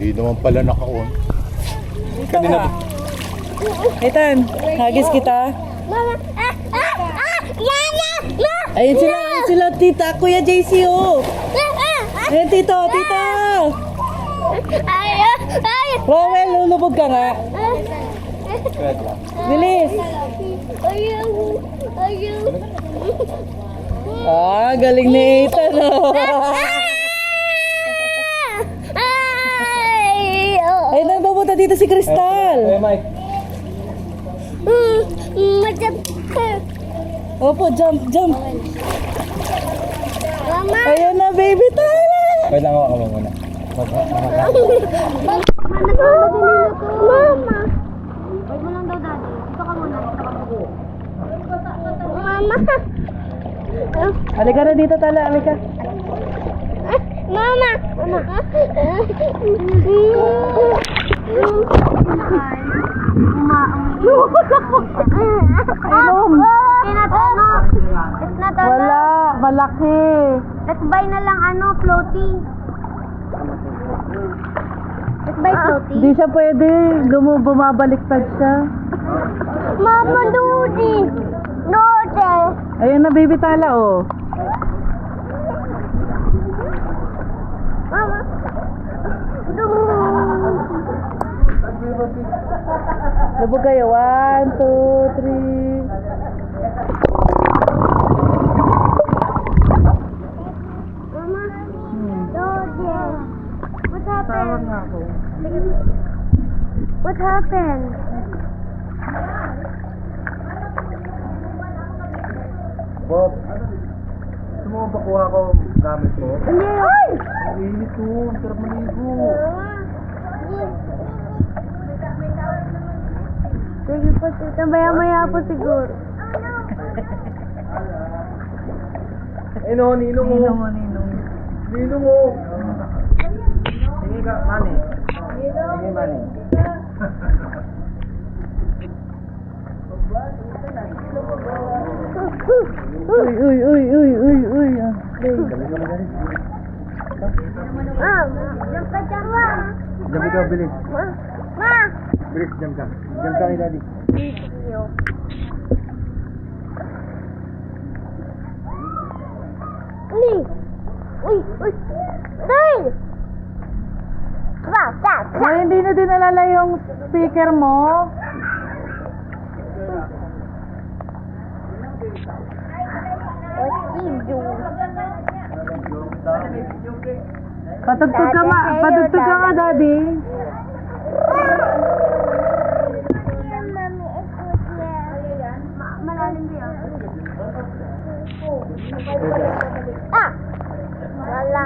Hindi naman pala naka-on. Kanina. Ethan, hagis kita. Mama, Ayun sila, tita, kuya JC, oh. Ayun, tito. Rowel, lulubog ka nga. Bilis. Ah, galing ni Ethan, oh. Ayun, nagpupunta dito si Crystal. Mike. Opo, jump. Mama, Ayun na, baby tayo. Wait lang ako muna. Mama. Wait mo lang daw, Daddy. Dito ka muna. Mama. Halika na dito, Tala. Halika. Mama. Inom. It's not Wala, malaki. Let's buy na lang floating. Let's buy floating. Hindi siya pwede. Bumabaliktad siya. Mama, Dodi. Ayun na, baby Tala, oh. Mama. Lubog kayo. 1, 2, 3. Mama. Dodi. What happened? What happened? Bob, gusto mo pakuha ko gamit mo? Hindi. Ay! Ang init to, ang sarap maligo. Sige po, tita. Maya-maya po siguro. Ninong mo. Ninong mo. Sige ka, mani. Sige, mani. Uy. Jump ka dyan, Ma. Jump ikaw, bilis. Ma. Bilis, jump ka. Jump ka kay daddy. Uy. Dahil. Ay, hindi na dinalala yung speaker mo. Patugtog ka nga, daddy. Malalim ba yan? Wala.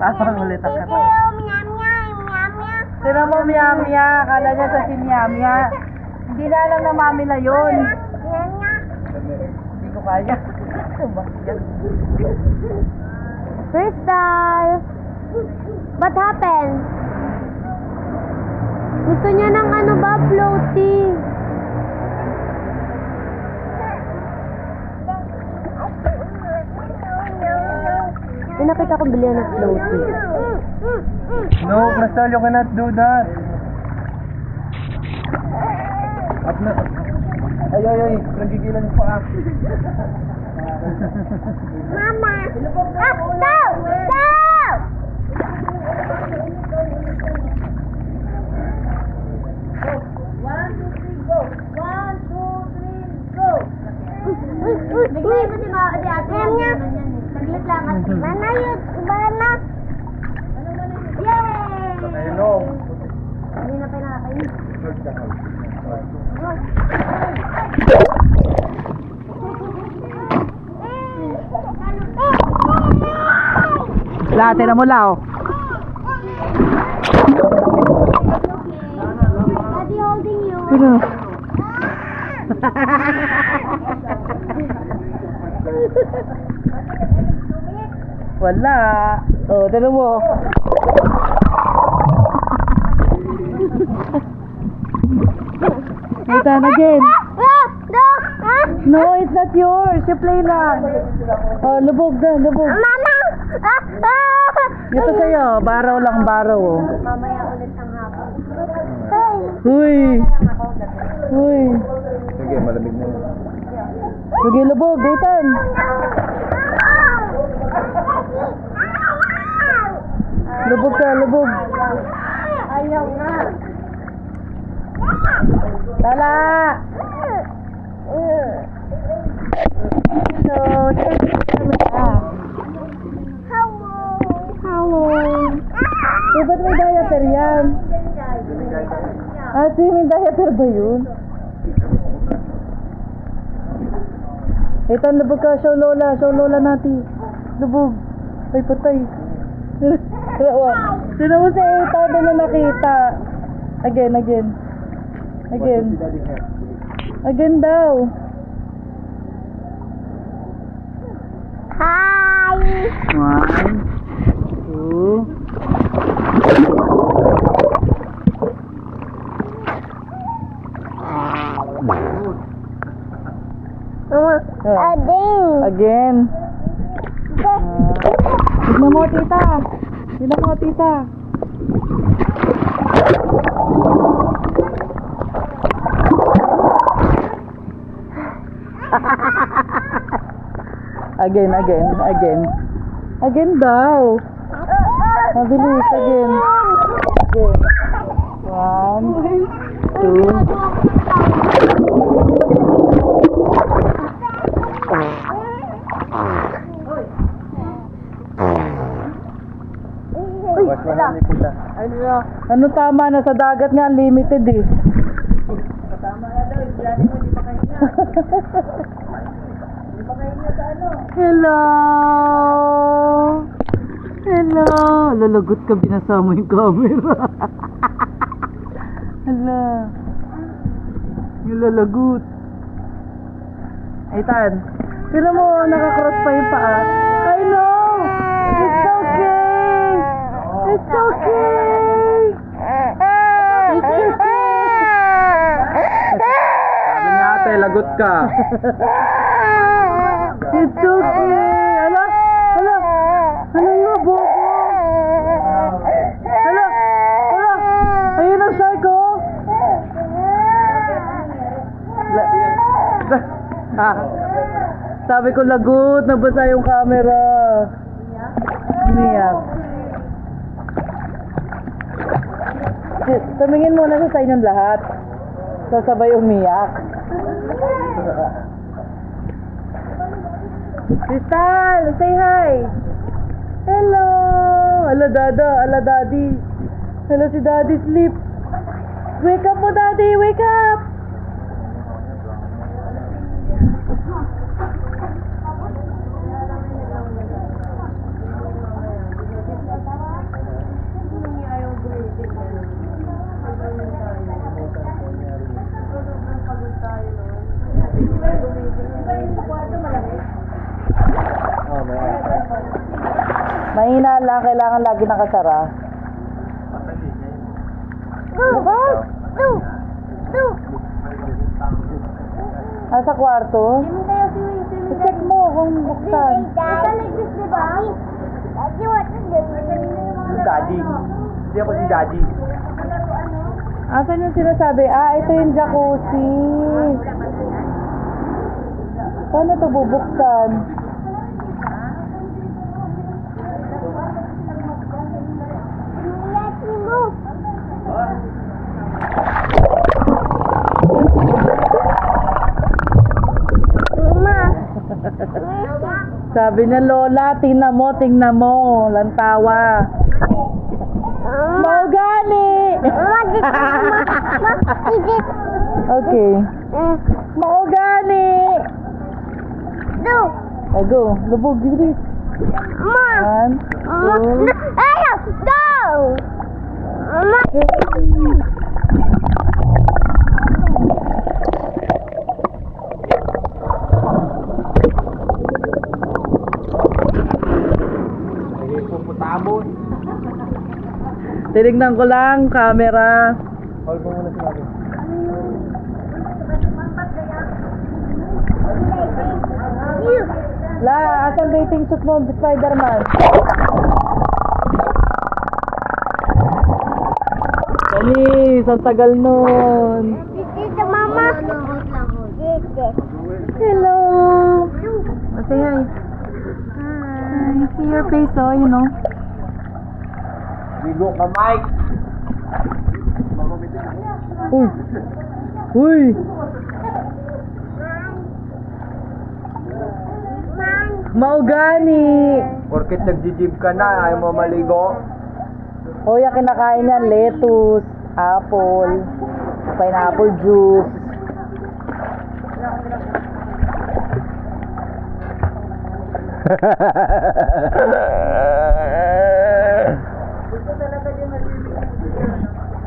Parang ulit ang kata. Miam. Tira mo, Mia. Akala niya sa si Mia. Hindi na alam na mamila yun. Hindi ko kaya. Crystal! What happened? Gusto niya ng floating. Pinakita ko bilihan ng floating. No, Crystal, you cannot do that. Up na. Ay. Nagigilan pa ah. Mama! Stop! Bigay mo si ate. Saglit lang. Mana yun? Mana? Yay! Hello. Hindi na pa nakakain. Tira mo lao. Daddy holding you. Sino? Wala. Oh, tira mo. Ethan again. No, it's not yours. You play lang. Oh, lubog na, lubog. Mama! Ito sa'yo, baraw lang baraw. Oh. Mamaya ulit ang hapon. Uy! Uy! Sige, malamig na yun. Sige, lubog, Gaetan. Lubog ka, lubog. Ayaw nga. Tala! Hello, Hello. Eh, ba't may diaper yan? Ah, swimming diaper ba yun? Ito, lubog ka. Show lola natin. Lubog. Ay, patay. Sino mo si Eta na nakita? Again. Again daw. Hi! 1, 2. Again. Tignan mo, tita. Again. Again daw. Mabilis, again. 1, 2. Mas marami pula. Ano tama na sa dagat nga, limited eh. Hello! Lalagot ka, binasama yung camera. Hala. Yung lalagot. Ay, Tan. Tira mo, nakakross pa yung paa. I know! It's okay! It's okay! It's okay! Sabi niya ate, lagot ka. It's okay! Hala yung bobo! Hala! Ayun ang shark, oh! Sabi ko, lagot, nabasa yung camera. Iniyak. Tumingin muna sa inyong lahat. Sasabay umiyak. Crystal, say hi. Hello. Ala daddy. Hello si daddy sleep. Wake up mo, daddy, wake up. Mahina lang, kailangan lagi nakasara. Bukas? Sa kwarto? I-check mo kung buksan. Daddy. Hindi ako si Daddy. Asan yung sinasabi? Ito yung jacuzzi. Paano ito bubuksan? Sabi niya, Lola, tingnan mo, lantawa. Maugali! Okay. Maugali! Go, lubog, bilis. 1, 2. Puputabon. Tinignan ko lang, camera. Hold mo muna sinabi. La, asan dating suit mo, Spider-Man? Dennis, ang tagal nun. Dito, mama. Dito. Hello. Say hi. Hi. See your face, oh, you know. Ligo ka, Mike. Uy. Uy. Maugani. Porket nagjijib ka na, ayaw mo maligo. O yung kinakain yan, lettuce, apple, pineapple juice.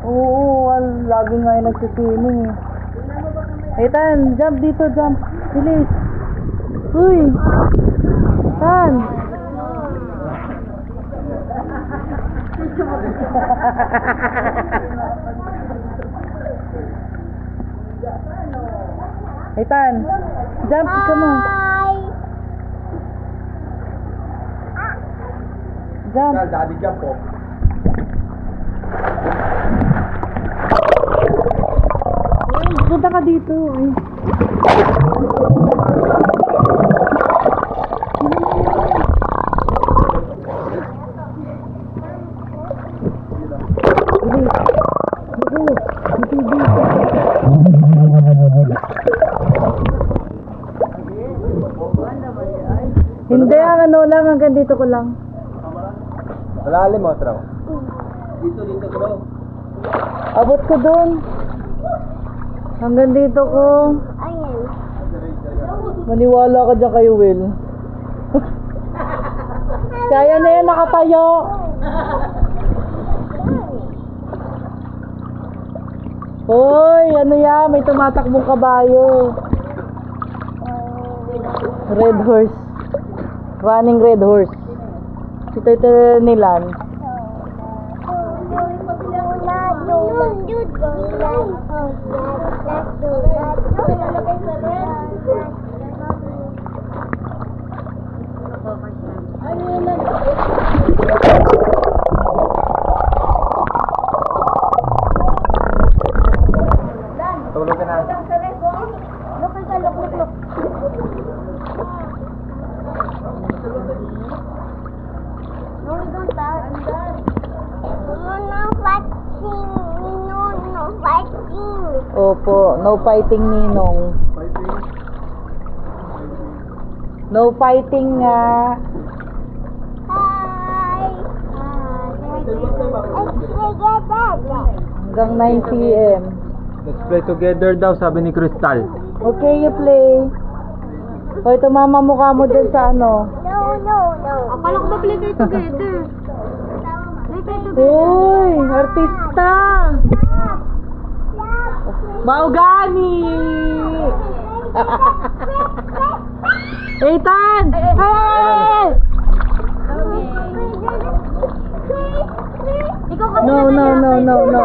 Oo, lagi nga yung nagsiswimming eh. Ethan, jump dito, jump. Bilis. Uy. Tan. Ethan, jump ka mo. Hi. Jump. Daddy jump po. Punta ka dito. Ay. Hindi, ang ano lang, hanggang dito ko lang. Malalim mo, Traw. Dito, bro. Abot ko dun. Hanggang dito ko. Ayan. Maniwala ka dyan kay Will. Kaya na yan, nakatayo. Hoy, ano yan? May tumatakbong kabayo. Red horse. Running red horse. Ito nilan. Tulog ka na. Opo, no fighting ninong. No fighting nga. Hanggang 9 p.m. Let's play together daw, sabi ni Crystal. Okay, you play. Hoy, tumama mukha mo dyan sa ano. Akala ko ba play kayo together? Uy, artista! Maugani! Ethan! Hey! Ikaw ka No.